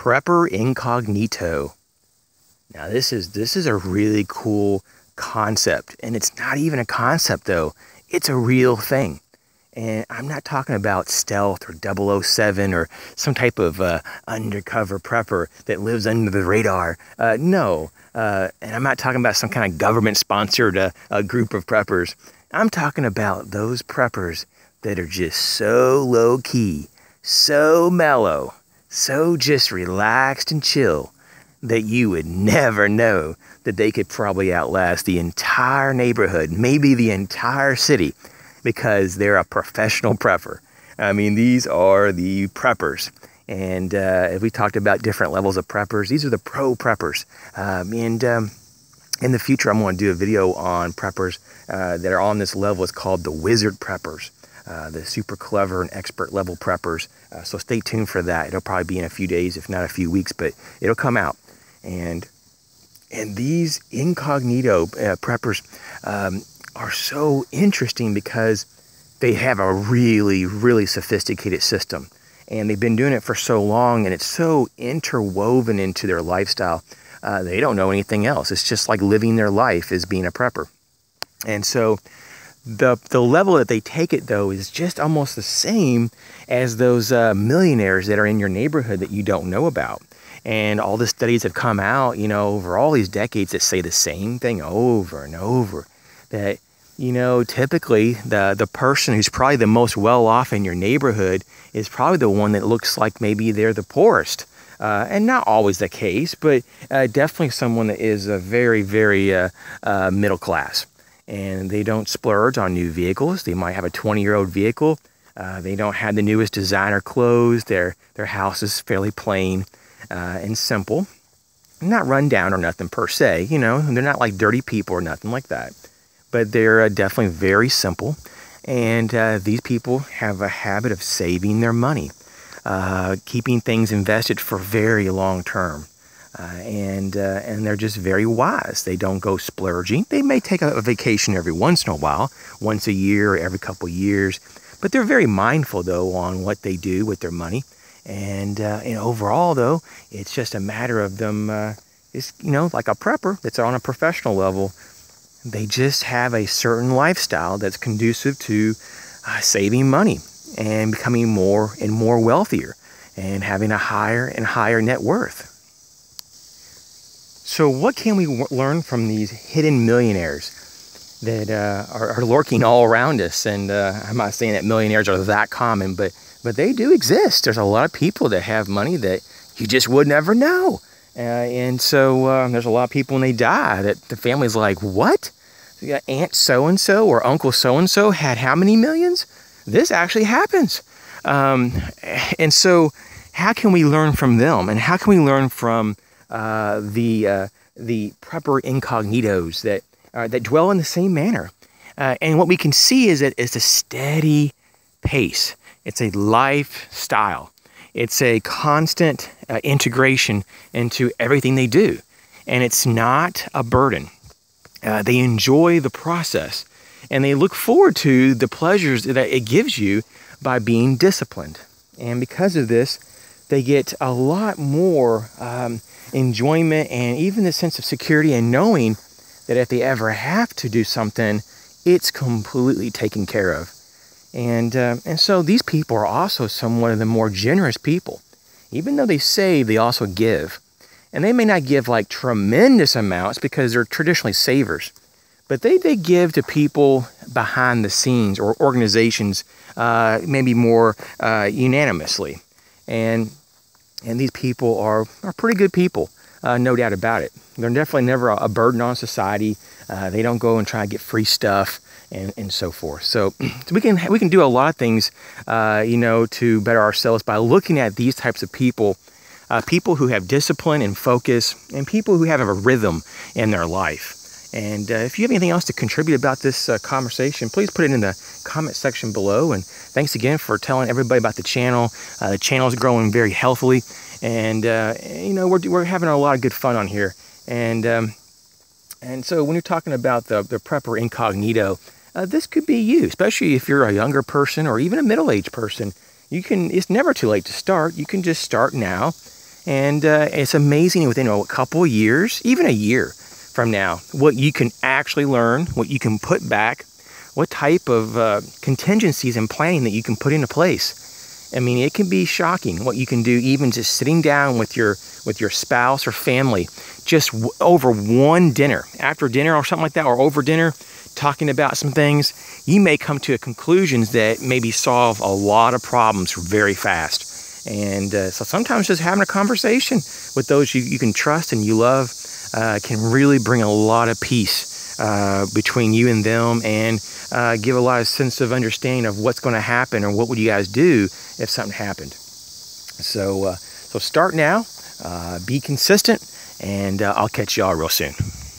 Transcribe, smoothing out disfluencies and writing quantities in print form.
Prepper Incognito. Now this is a really cool concept, and it's not even a concept though. It's a real thing. And I'm not talking about stealth or 007 or some type of undercover prepper that lives under the radar. No. And I'm not talking about some kind of government-sponsored group of preppers. I'm talking about those preppers that are just so low-key, so mellow, so just relaxed and chill that you would never know that they could probably outlast the entire neighborhood, maybe the entire city, because they're a professional prepper. I mean, these are the preppers. And as we talked about different levels of preppers, these are the pro preppers. In the future, I'm going to do a video on preppers that are on this level. It's called the wizard preppers, the super clever and expert level preppers. So stay tuned for that. It'll probably be in a few days, if not a few weeks, but it'll come out. And these incognito preppers are so interesting because they have a really, really sophisticated system. And they've been doing it for so long, and it's so interwoven into their lifestyle. They don't know anything else. It's just like living their life as being a prepper. And so the level that they take it, though, is just almost the same as those millionaires that are in your neighborhood that you don't know about. And all the studies have come out, you know, over all these decades that say the same thing over and over. That, you know, typically the person who's probably the most well-off in your neighborhood is probably the one that looks like maybe they're the poorest. And not always the case, but definitely someone that is a very, very middle class. And they don't splurge on new vehicles. They might have a 20-year-old vehicle. They don't have the newest designer clothes. Their house is fairly plain and simple. Not run down or nothing per se, you know. They're not like dirty people or nothing like that. But they're definitely very simple. And these people have a habit of saving their money. Keeping things invested for very long term. And they're just very wise. They don't go splurging. They may take a vacation every once in a while, once a year or every couple of years. But they're very mindful, though, on what they do with their money. And overall, though, it's just a matter of them, like a prepper that's on a professional level. They just have a certain lifestyle that's conducive to saving money and becoming more and more wealthier and having a higher and higher net worth. So what can we learn from these hidden millionaires that are lurking all around us? And I'm not saying that millionaires are that common, but they do exist. There's a lot of people that have money that you just would never know. And so there's a lot of people when they die that the family's like, what? Aunt so-and-so or Uncle so-and-so had how many millions? This actually happens. And so how can we learn from them? And how can we learn from the prepper incognitos that dwell in the same manner? And what we can see is that it's a steady pace. It's a lifestyle. It's a constant integration into everything they do. And it's not a burden. They enjoy the process. And they look forward to the pleasures that it gives you by being disciplined. And because of this, they get a lot more enjoyment and even the sense of security and knowing that if they ever have to do something, it's completely taken care of. And so these people are also somewhat of the more generous people. Even though they save, they also give. And they may not give like tremendous amounts because they're traditionally savers. But they give to people behind the scenes or organizations maybe more unanimously. And these people are pretty good people, no doubt about it. They're definitely never a burden on society. They don't go and try to get free stuff and so forth. So we can do a lot of things, to better ourselves by looking at these types of people, people who have discipline and focus, and people who have a rhythm in their life. And if you have anything else to contribute about this conversation, please put it in the comment section below. And thanks again for telling everybody about the channel. The channel is growing very healthily, and we're having a lot of good fun on here. And so when you're talking about the prepper incognito, this could be you, especially if you're a younger person or even a middle-aged person. It's never too late to start. You can just start now And it's amazing within a couple of years, even a year from now, what you can actually learn, what you can put back, what type of contingencies and planning that you can put into place. I mean, it can be shocking what you can do, even just sitting down with your spouse or family, just over one dinner, after dinner or something like that, or over dinner, talking about some things. You may come to conclusions that maybe solve a lot of problems very fast. And so sometimes just having a conversation with those you can trust and you love can really bring a lot of peace between you and them, and give a lot of sense of understanding of what's going to happen, or what would you guys do if something happened. So start now, be consistent, and I'll catch y'all real soon.